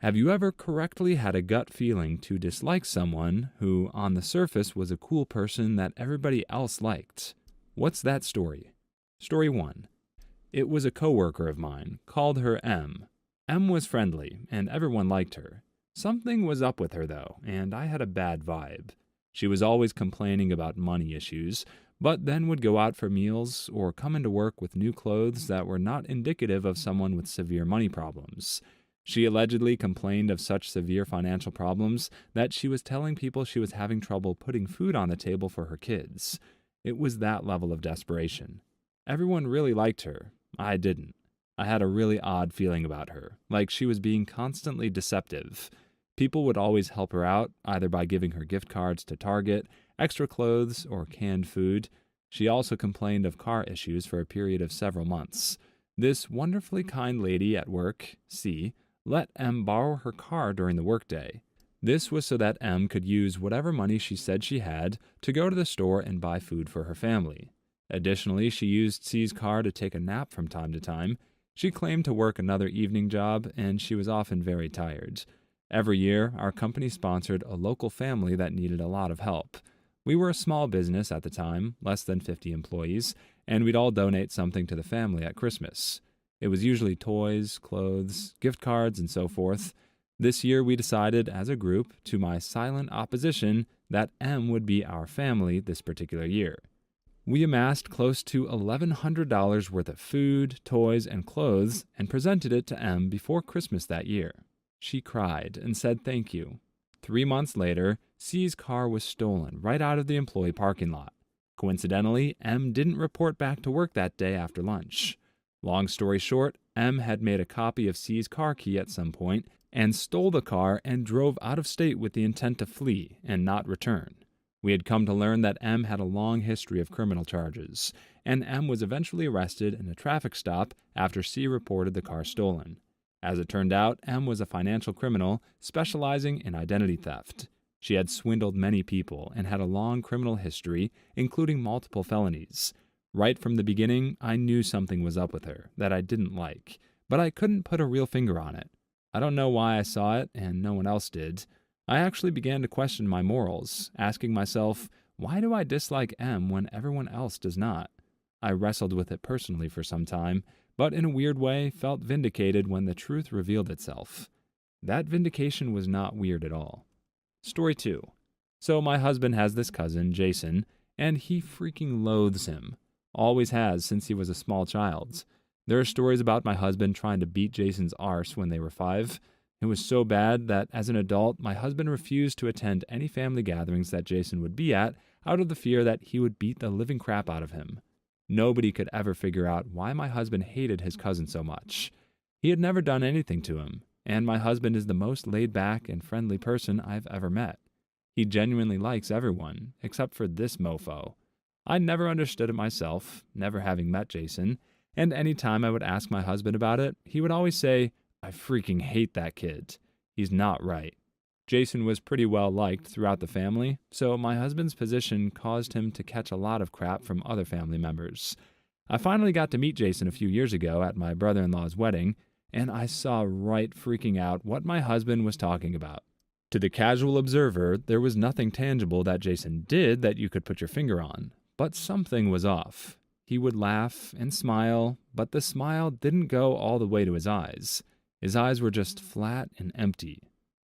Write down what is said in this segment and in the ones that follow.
Have you ever correctly had a gut feeling to dislike someone who, on the surface, was a cool person that everybody else liked? What's that story? Story 1. It was a coworker of mine, called her M. M was friendly, and everyone liked her. Something was up with her, though, and I had a bad vibe. She was always complaining about money issues, but then would go out for meals or come into work with new clothes that were not indicative of someone with severe money problems. She allegedly complained of such severe financial problems that she was telling people she was having trouble putting food on the table for her kids. It was that level of desperation. Everyone really liked her. I didn't. I had a really odd feeling about her, like she was being constantly deceptive. People would always help her out, either by giving her gift cards to Target, extra clothes, or canned food. She also complained of car issues for a period of several months. This wonderfully kind lady at work, C, let M borrow her car during the workday. This was so that M could use whatever money she said she had to go to the store and buy food for her family. Additionally, she used C's car to take a nap from time to time. She claimed to work another evening job, and she was often very tired. Every year, our company sponsored a local family that needed a lot of help. We were a small business at the time, less than 50 employees, and we'd all donate something to the family at Christmas. It was usually toys, clothes, gift cards, and so forth. This year we decided, as a group, to my silent opposition, that M would be our family this particular year. We amassed close to $1,100 worth of food, toys, and clothes and presented it to M before Christmas that year. She cried and said thank you. 3 months later, C's car was stolen right out of the employee parking lot. Coincidentally, M didn't report back to work that day after lunch. Long story short, M had made a copy of C's car key at some point and stole the car and drove out of state with the intent to flee and not return. We had come to learn that M had a long history of criminal charges, and M was eventually arrested in a traffic stop after C reported the car stolen. As it turned out, M was a financial criminal specializing in identity theft. She had swindled many people and had a long criminal history, including multiple felonies. Right from the beginning, I knew something was up with her that I didn't like, but I couldn't put a real finger on it. I don't know why I saw it, and no one else did. I actually began to question my morals, asking myself, why do I dislike M when everyone else does not? I wrestled with it personally for some time, but in a weird way felt vindicated when the truth revealed itself. That vindication was not weird at all. Story 2. So my husband has this cousin, Jason, and he freaking loathes him. Always has since he was a small child. There are stories about my husband trying to beat Jason's arse when they were 5. It was so bad that as an adult, my husband refused to attend any family gatherings that Jason would be at out of the fear that he would beat the living crap out of him. Nobody could ever figure out why my husband hated his cousin so much. He had never done anything to him, and my husband is the most laid-back and friendly person I've ever met. He genuinely likes everyone, except for this mofo. I never understood it myself, never having met Jason, and any time I would ask my husband about it, he would always say, I freaking hate that kid. He's not right. Jason was pretty well liked throughout the family, so my husband's position caused him to catch a lot of crap from other family members. I finally got to meet Jason a few years ago at my brother-in-law's wedding, and I saw right freaking out what my husband was talking about. To the casual observer, there was nothing tangible that Jason did that you could put your finger on, but something was off. He would laugh and smile, but the smile didn't go all the way to his eyes. His eyes were just flat and empty,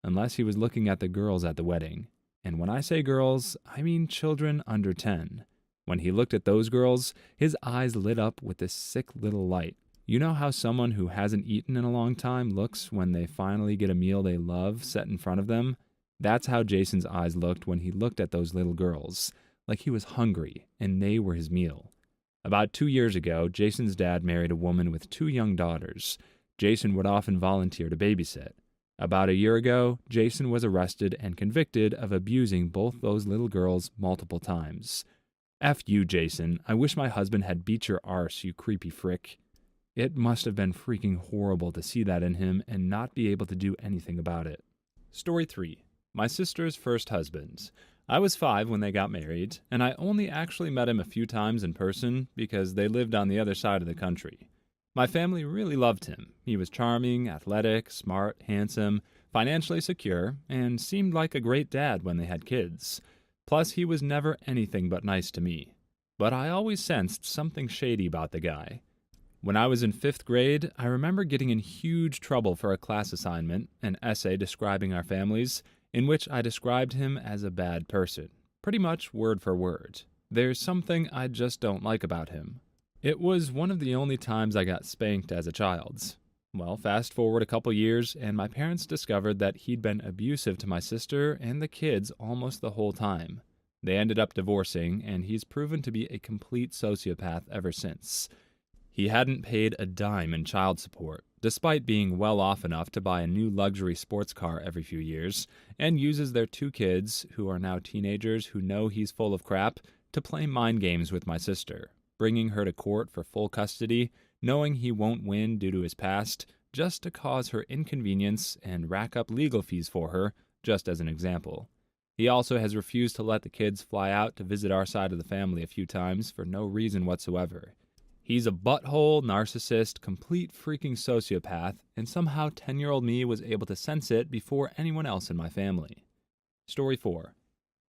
unless he was looking at the girls at the wedding. And when I say girls, I mean children under 10. When he looked at those girls, his eyes lit up with this sick little light. You know how someone who hasn't eaten in a long time looks when they finally get a meal they love set in front of them? That's how Jason's eyes looked when he looked at those little girls, like he was hungry and they were his meal. About 2 years ago, Jason's dad married a woman with 2 young daughters. Jason would often volunteer to babysit. About a year ago, Jason was arrested and convicted of abusing both those little girls multiple times. F you, Jason. I wish my husband had beat your arse, you creepy frick. It must have been freaking horrible to see that in him and not be able to do anything about it. Story 3. My sister's first husband. I was 5 when they got married, and I only actually met him a few times in person because they lived on the other side of the country. My family really loved him. He was charming, athletic, smart, handsome, financially secure, and seemed like a great dad when they had kids. Plus, he was never anything but nice to me. But I always sensed something shady about the guy. When I was in 5th grade, I remember getting in huge trouble for a class assignment, an essay describing our families, in which I described him as a bad person, pretty much word for word. There's something I just don't like about him. It was one of the only times I got spanked as a child. Well, fast forward a couple years, and my parents discovered that he'd been abusive to my sister and the kids almost the whole time. They ended up divorcing, and he's proven to be a complete sociopath ever since. He hadn't paid a dime in child support, despite being well off enough to buy a new luxury sports car every few years, and uses their 2 kids, who are now teenagers who know he's full of crap, to play mind games with my sister, bringing her to court for full custody, knowing he won't win due to his past, just to cause her inconvenience and rack up legal fees for her, just as an example. He also has refused to let the kids fly out to visit our side of the family a few times for no reason whatsoever. He's a butthole, narcissist, complete freaking sociopath, and somehow 10-year-old me was able to sense it before anyone else in my family. Story 4.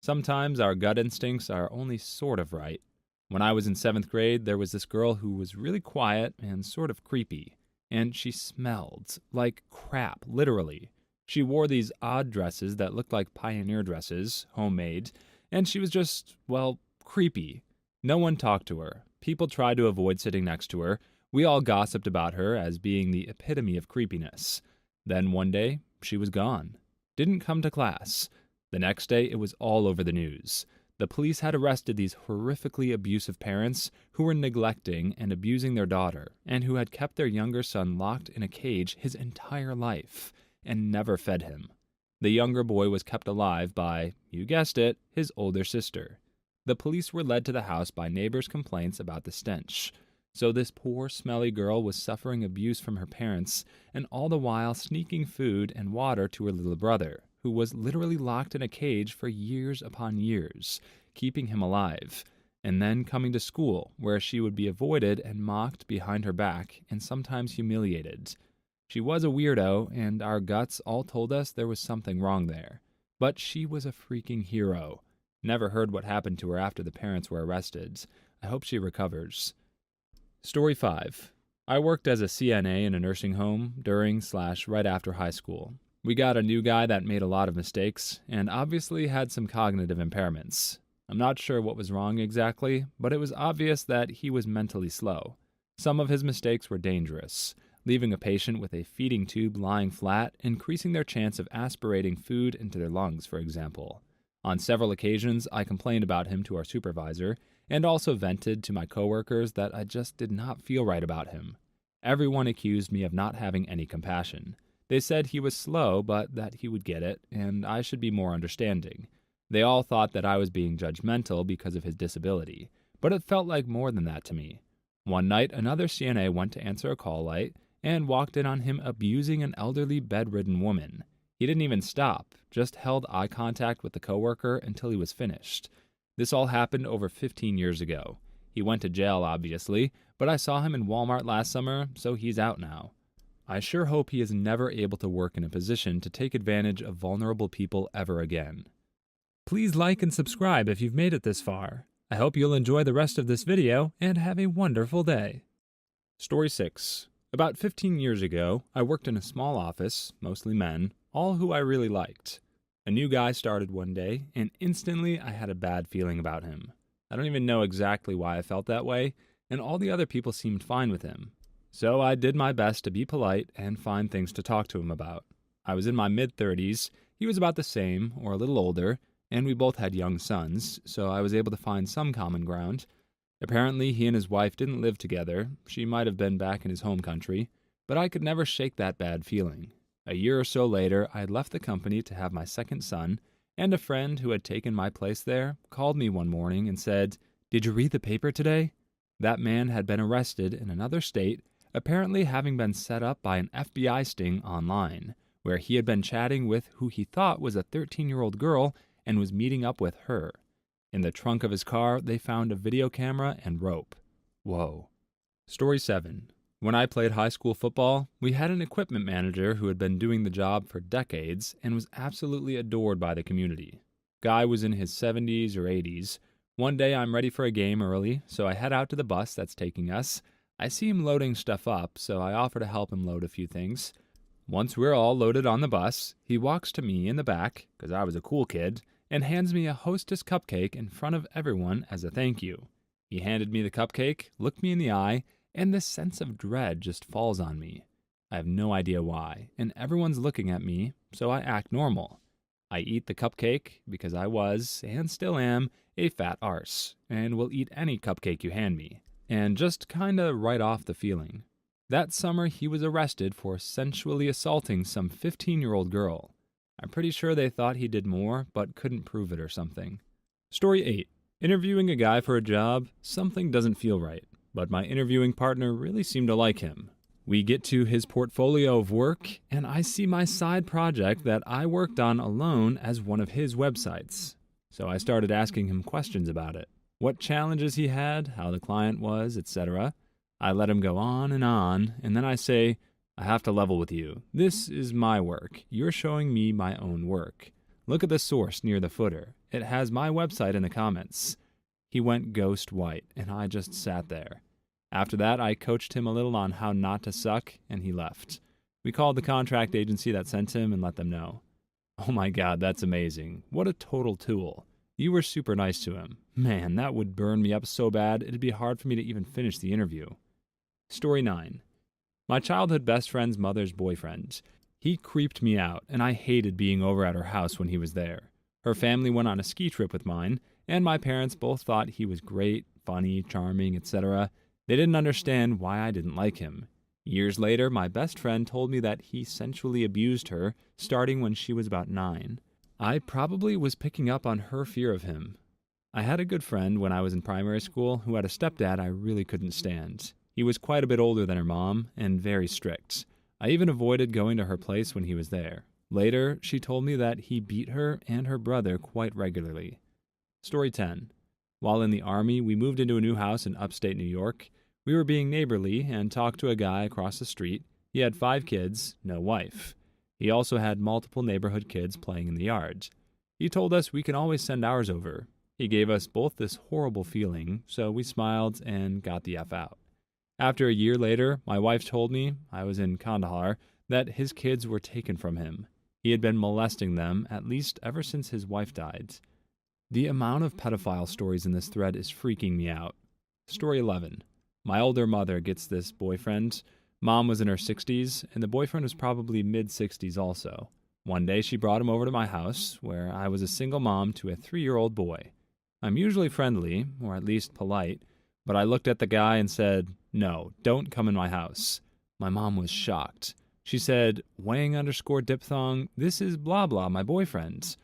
Sometimes our gut instincts are only sort of right. When I was in 7th grade, there was this girl who was really quiet and sort of creepy, and she smelled like crap, literally. She wore these odd dresses that looked like pioneer dresses, homemade, and she was just, well, creepy. No one talked to her. People tried to avoid sitting next to her. We all gossiped about her as being the epitome of creepiness. Then one day, she was gone. Didn't come to class. The next day, it was all over the news. The police had arrested these horrifically abusive parents who were neglecting and abusing their daughter, and who had kept their younger son locked in a cage his entire life, and never fed him. The younger boy was kept alive by, you guessed it, his older sister. The police were led to the house by neighbors' complaints about the stench. So this poor, smelly girl was suffering abuse from her parents, and all the while sneaking food and water to her little brother, who was literally locked in a cage for years upon years, keeping him alive, and then coming to school, where she would be avoided and mocked behind her back, and sometimes humiliated. She was a weirdo, and our guts all told us there was something wrong there. But she was a freaking hero. Never heard what happened to her after the parents were arrested. I hope she recovers. Story 5. I worked as a CNA in a nursing home during/right after high school. We got a new guy that made a lot of mistakes, and obviously had some cognitive impairments. I'm not sure what was wrong exactly, but it was obvious that he was mentally slow. Some of his mistakes were dangerous, leaving a patient with a feeding tube lying flat, increasing their chance of aspirating food into their lungs, for example. On several occasions, I complained about him to our supervisor, and also vented to my coworkers that I just did not feel right about him. Everyone accused me of not having any compassion. They said he was slow, but that he would get it, and I should be more understanding. They all thought that I was being judgmental because of his disability, but it felt like more than that to me. One night, another CNA went to answer a call light and walked in on him abusing an elderly bedridden woman. He didn't even stop, just held eye contact with the coworker until he was finished. This all happened over 15 years ago. He went to jail, obviously, but I saw him in Walmart last summer, so he's out now. I sure hope he is never able to work in a position to take advantage of vulnerable people ever again. Please like and subscribe if you've made it this far. I hope you'll enjoy the rest of this video and have a wonderful day. Story 6. About 15 years ago, I worked in a small office, mostly men, all who I really liked. A new guy started one day, and instantly I had a bad feeling about him. I don't even know exactly why I felt that way, and all the other people seemed fine with him. So I did my best to be polite and find things to talk to him about. I was in my mid-30s, he was about the same, or a little older, and we both had young sons, so I was able to find some common ground. Apparently, he and his wife didn't live together. She might have been back in his home country, but I could never shake that bad feeling. A year or so later, I had left the company to have my second son, and a friend who had taken my place there called me one morning and said, "Did you read the paper today?" That man had been arrested in another state, apparently having been set up by an FBI sting online, where he had been chatting with who he thought was a 13-year-old girl and was meeting up with her. In the trunk of his car, they found a video camera and rope. Whoa. Story 7. When I played high school football, we had an equipment manager who had been doing the job for decades and was absolutely adored by the community. Guy was in his 70s or 80s. One day I'm ready for a game early, so I head out to the bus that's taking us. I see him loading stuff up, so I offer to help him load a few things. Once we're all loaded on the bus, he walks to me in the back, because I was a cool kid, and hands me a Hostess cupcake in front of everyone as a thank you. He handed me the cupcake, looked me in the eye, and this sense of dread just falls on me. I have no idea why, and everyone's looking at me, so I act normal. I eat the cupcake because I was, and still am, a fat arse, and will eat any cupcake you hand me, and just kinda write off the feeling. That summer, he was arrested for sensually assaulting some 15-year-old girl. I'm pretty sure they thought he did more, but couldn't prove it or something. Story 8. Interviewing a guy for a job, something doesn't feel right, but my interviewing partner really seemed to like him. We get to his portfolio of work, and I see my side project that I worked on alone as one of his websites. So I started asking him questions about it. What challenges he had, how the client was, etc. I let him go on, and then I say, I have to level with you. This is my work. You're showing me my own work. Look at the source near the footer. It has my website in the comments. He went ghost white, and I just sat there. After that, I coached him a little on how not to suck, and he left. We called the contract agency that sent him and let them know. Oh my God, that's amazing. What a total tool. You were super nice to him. Man, that would burn me up so bad, it'd be hard for me to even finish the interview. Story 9. My childhood best friend's mother's boyfriend. He creeped me out, and I hated being over at her house when he was there. Her family went on a ski trip with mine, and my parents both thought he was great, funny, charming, etc. They didn't understand why I didn't like him. Years later, my best friend told me that he sensually abused her, starting when she was about 9. I probably was picking up on her fear of him. I had a good friend when I was in primary school who had a stepdad I really couldn't stand. He was quite a bit older than her mom, and very strict. I even avoided going to her place when he was there. Later, she told me that he beat her and her brother quite regularly. Story 10. While in the Army, we moved into a new house in upstate New York. We were being neighborly and talked to a guy across the street. He had 5 kids, no wife. He also had multiple neighborhood kids playing in the yard. He told us we can always send ours over. He gave us both this horrible feeling, so we smiled and got the F out. After a year later, my wife told me, I was in Kandahar, that his kids were taken from him. He had been molesting them at least ever since his wife died. The amount of pedophile stories in this thread is freaking me out. Story 11. My older mother gets this boyfriend. Mom was in her 60s, and the boyfriend was probably mid-60s also. One day she brought him over to my house, where I was a single mom to a 3-year-old boy. I'm usually friendly, or at least polite, but I looked at the guy and said, "No, don't come in my house." My mom was shocked. She said, "Wang_diphthong, this is blah blah, my boyfriend."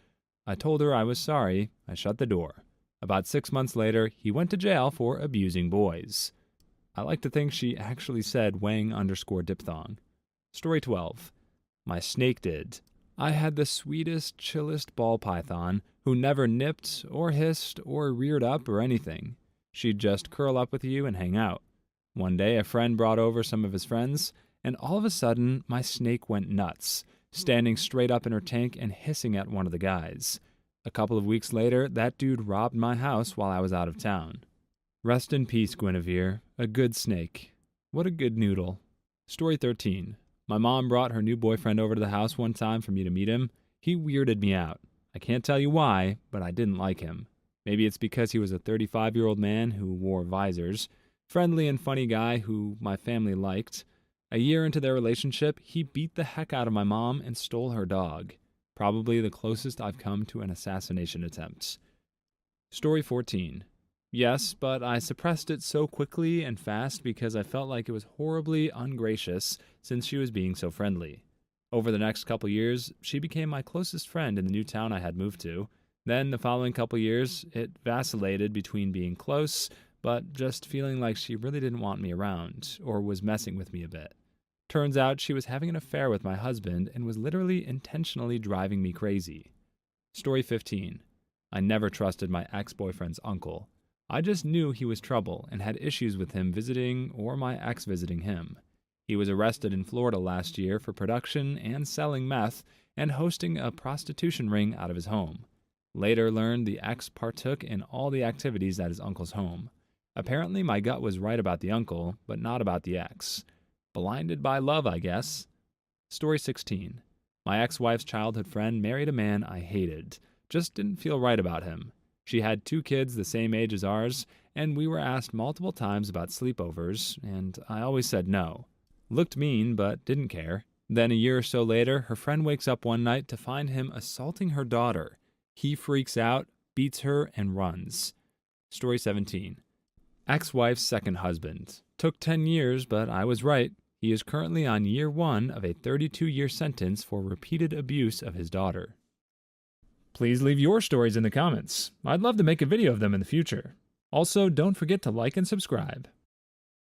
I told her I was sorry. I shut the door. About 6 months later, he went to jail for abusing boys. I like to think she actually said Wang_diphthong. Story 12. My snake did. I had the sweetest, chillest ball python who never nipped or hissed or reared up or anything. She'd just curl up with you and hang out. One day, a friend brought over some of his friends, and all of a sudden, my snake went nuts, standing straight up in her tank and hissing at one of the guys. A couple of weeks later, that dude robbed my house while I was out of town. Rest in peace, Guinevere. A good snake. What a good noodle. Story 13. My mom brought her new boyfriend over to the house one time for me to meet him. He weirded me out. I can't tell you why, but I didn't like him. Maybe it's because he was a 35-year-old man who wore visors. Friendly and funny guy who my family liked. A year into their relationship, he beat the heck out of my mom and stole her dog. Probably the closest I've come to an assassination attempt. Story 14. Yes, but I suppressed it so quickly and fast because I felt like it was horribly ungracious since she was being so friendly. Over the next couple years, she became my closest friend in the new town I had moved to. Then, the following couple years, it vacillated between being close, but just feeling like she really didn't want me around, or was messing with me a bit. Turns out she was having an affair with my husband and was literally intentionally driving me crazy. Story 15. I never trusted my ex-boyfriend's uncle. I just knew he was trouble and had issues with him visiting or my ex visiting him. He was arrested in Florida last year for production and selling meth and hosting a prostitution ring out of his home. Later learned the ex partook in all the activities at his uncle's home. Apparently my gut was right about the uncle, but not about the ex. Blinded by love, I guess. Story 16. My ex-wife's childhood friend married a man I hated. Just didn't feel right about him. She had 2 kids the same age as ours, and we were asked multiple times about sleepovers, and I always said no. Looked mean, but didn't care. Then a year or so later, her friend wakes up one night to find him assaulting her daughter. He freaks out, beats her, and runs. Story 17. Ex-wife's second husband. Took 10 years, but I was right. He is currently on year 1 of a 32-year sentence for repeated abuse of his daughter. Please leave your stories in the comments. I'd love to make a video of them in the future. Also, don't forget to like and subscribe.